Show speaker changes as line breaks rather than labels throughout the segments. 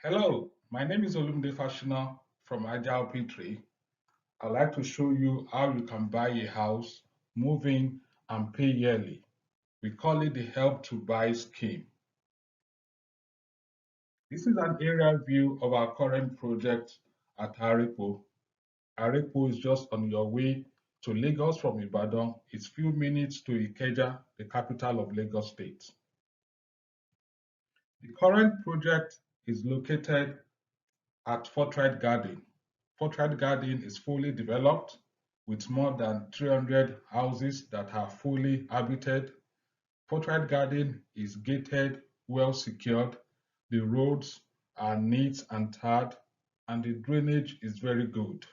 Hello, my name is Olumide Fashina from Agile P3. I'd like to show you how you can buy a house, move in, and pay yearly. We call it the Help to Buy scheme. This is an aerial view of our current project at Arepo. Arepo is just on your way to Lagos from Ibadan. It's few minutes to Ikeja, the capital of Lagos State. The current project is located at Fortright Garden. Fortright Garden is fully developed with more than 300 houses that are fully habited. Fortright Garden is gated, well secured. The roads are neat and tarred, and the drainage is very good.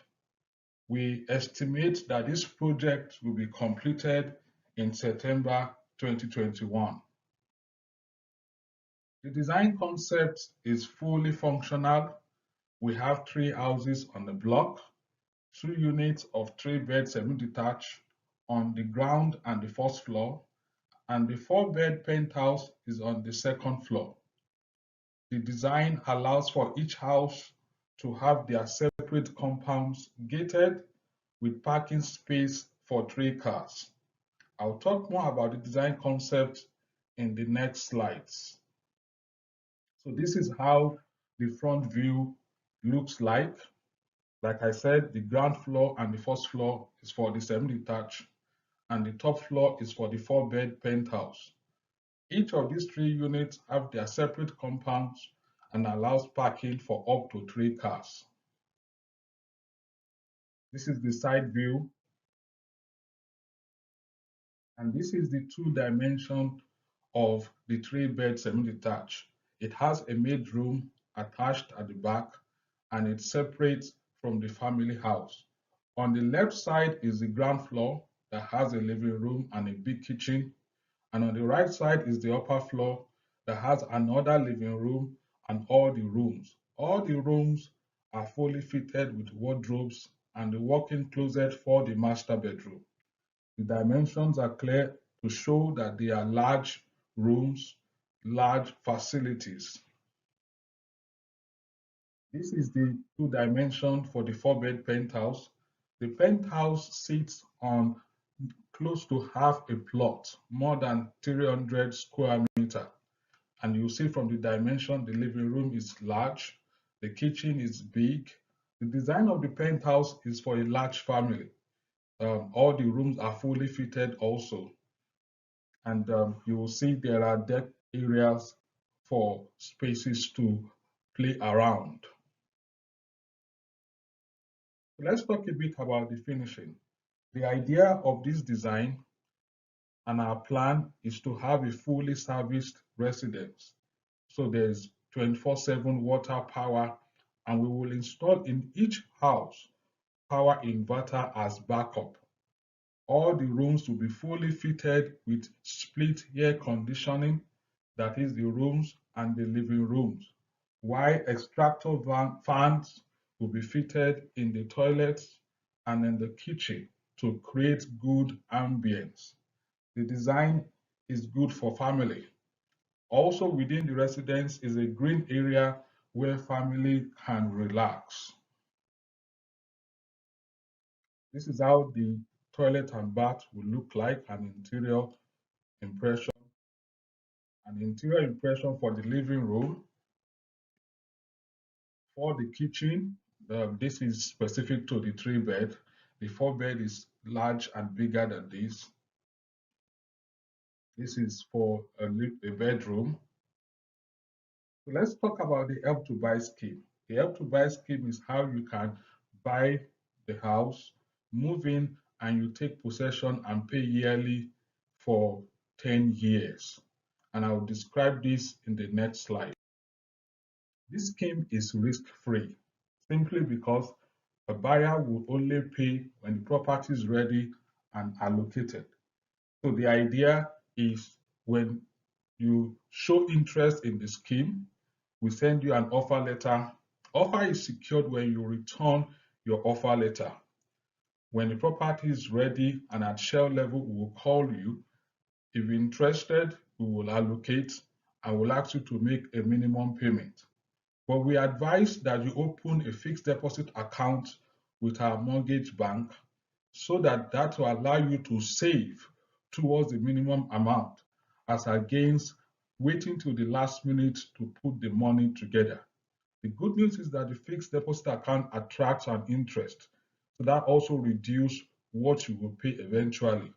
We estimate that this project will be completed in September 2021. The design concept is fully functional. We have 3 houses on the block, 2 units of 3-bed semi-detached on the ground and the first floor, and the 4-bed penthouse is on the second floor. The design allows for each house to have their separate compounds gated with parking space for 3 cars. I'll talk more about the design concept in the next slides. So this is how the front view looks like. Like I said, the ground floor and the first floor is for the semi-detached, and the top floor is for the 4-bed penthouse. Each of these 3 units have their separate compounds and allows parking for up to 3 cars. This is the side view, and this is the 2-dimension of the 3-bed semi-detached. It has a maid room attached at the back, and it's separate from the family house. On the left side is the ground floor that has a living room and a big kitchen, and on the right side is the upper floor that has another living room and all the rooms. All the rooms are fully fitted with wardrobes and the walk-in closet for the master bedroom. The dimensions are clear to show that they are large rooms, large facilities. This is the 2-dimension for the 4-bed penthouse. The penthouse sits on close to half a plot, more than 300 square meter. And you see from the dimension, the living room is large, the kitchen is big. The design of the penthouse is for a large family. All the rooms are fully fitted also. And you will see there are deck areas for spaces to play around. Let's talk a bit about the finishing. The idea of this design and our plan is to have a fully serviced residence. So there's 24/7 water power, and we will install in each house power inverter as backup. All the rooms will be fully fitted with split air conditioning, that is the rooms and the living rooms, while extractor fans will be fitted in the toilets and in the kitchen to create good ambience. The design is good for family. Also within the residence is a green area where family can relax. This is how the toilet and bath will look like, impression, an interior impression for the living room. For the kitchen, this is specific to the 3-bed. The 4-bed is large and bigger than this. This is for a bedroom. So let's talk about the Help to Buy scheme. The Help to Buy scheme is how you can buy the house, move in, and you take possession and pay yearly for 10 years. And I'll describe this in the next slide. This scheme is risk-free simply because a buyer will only pay when the property is ready and allocated. So the idea is when you show interest in the scheme, we send you an offer letter. Offer is secured when you return your offer letter. When the property is ready and at shell level, we will call you. If you're interested, we will allocate and will ask you to make a minimum payment. But we advise that you open a fixed deposit account with our mortgage bank so that that will allow you to save towards the minimum amount as against waiting till the last minute to put the money together. The good news is that the fixed deposit account attracts an interest, so that also reduces what you will pay eventually.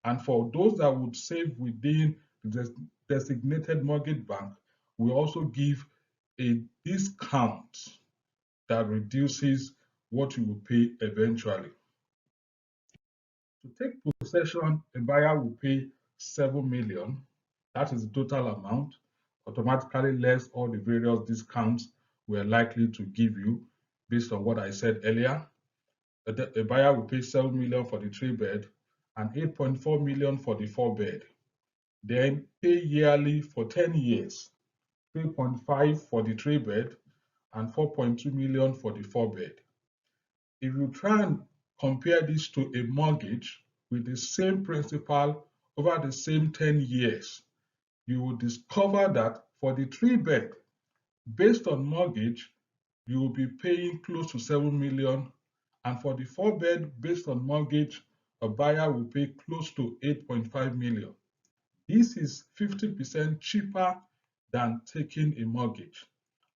And for those that would save within the designated mortgage bank, we also give a discount that reduces what you will pay eventually. To take possession, a buyer will pay 7 million. That is the total amount, automatically less all the various discounts we're likely to give you based on what I said earlier. A buyer will pay 7 million for the 3-bed and 8.4 million for the 4-bed. Then pay yearly for 10 years, 3.5 for the 3-bed and 4.2 million for the 4-bed. If you try and compare this to a mortgage with the same principal over the same 10 years, you will discover that for the 3-bed, based on mortgage, you will be paying close to 7 million, and for the 4-bed, based on mortgage, a buyer will pay close to 8.5 million. This is 50% cheaper than taking a mortgage,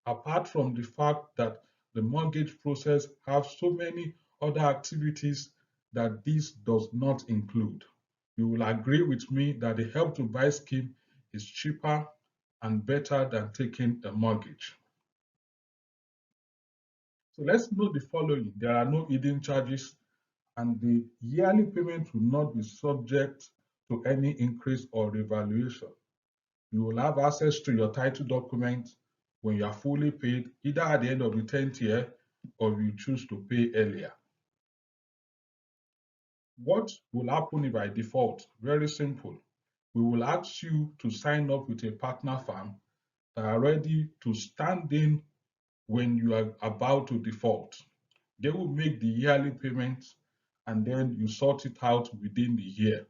apart from the fact that the mortgage process has so many other activities that this does not include. You will agree with me that the Help to Buy scheme is cheaper and better than taking a mortgage. So let's note the following. There are no hidden charges, and the yearly payment will not be subject to any increase or revaluation. You will have access to your title document when you are fully paid, either at the end of the 10th year or if you choose to pay earlier. What will happen if I default? Very simple. We will ask you to sign up with a partner firm that are ready to stand in when you are about to default. They will make the yearly payments and then you sort it out within the year.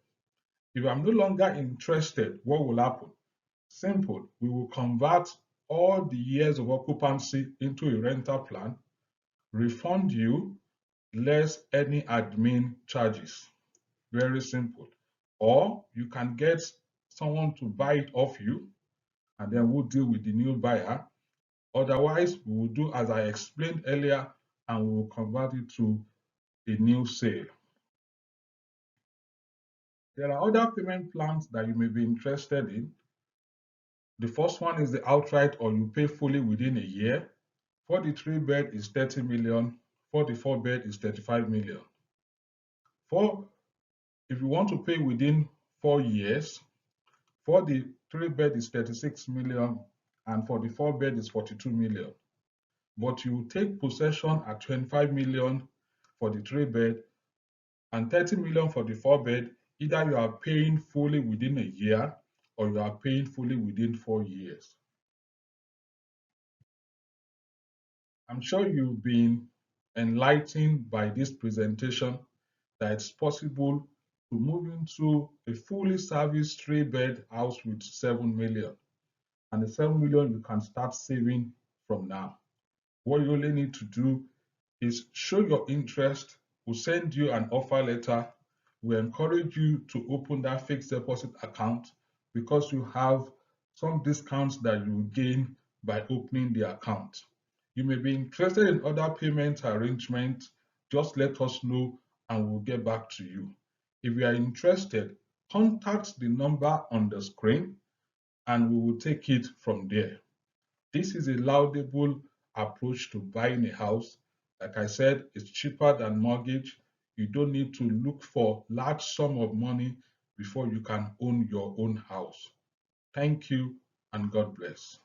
If I'm no longer interested, what will happen? Simple. We will convert all the years of occupancy into a rental plan, refund you less any admin charges. Very simple. Or you can get someone to buy it off you and then we'll deal with the new buyer. Otherwise, we will do as I explained earlier and we will convert it to a new sale. There are other payment plans that you may be interested in. The first one is the outright or you pay fully within a year. For the 3-bed is 30 million. For the 4-bed is 35 million. If you want to pay within 4 years, for the 3-bed is 36 million and for the 4-bed is 42 million. But you take possession at 25 million for the 3-bed and 30 million for the 4-bed. Either you are paying fully within a year or you are paying fully within 4 years. I'm sure you've been enlightened by this presentation that it's possible to move into a fully serviced 3-bed house with 7 million. And the 7 million you can start saving from now. What you only need to do is show your interest. We'll send you an offer letter. We encourage you to open that fixed deposit account because you have some discounts that you gain by opening the account. You may be interested in other payment arrangements. Just let us know and we'll get back to you. If you are interested, contact the number on the screen and we will take it from there. This is a laudable approach to buying a house. Like I said, it's cheaper than mortgage. You don't need to look for large sum of money before you can own your own house. Thank you and God bless.